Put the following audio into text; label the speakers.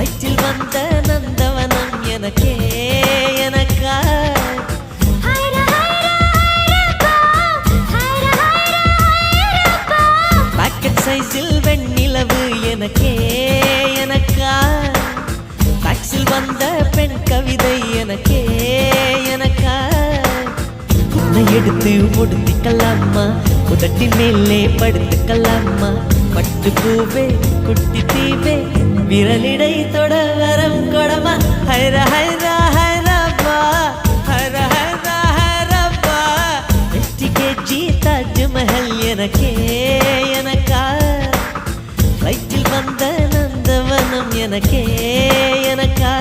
Speaker 1: வயிற்றில் வந்த நந்தவனம் எனக்கே எனக்கா பாக்கெட் சைஸில் வெண்ணிலவு எனக்கே எனக்கா டாக்ஸில் வந்த பெண் கவிதை எனக்கே எனக்கா உன்னை எடுத்து முடித்துக்கலாமா உதட்டின் மேலே படுத்துக்கலாமா பட்டு பூவே குட்டி தீவே விரலிடை தொட வரம் கொடமா ஹைர ஹைர ஹைரப்பா ஹைர ஹைர ஹைரப்பா 50 kg தாஜ்மஹல் எனக்கே எனக்கா வயிற்றில் வந்த நந்தவனம் எனக்கே எனக்கா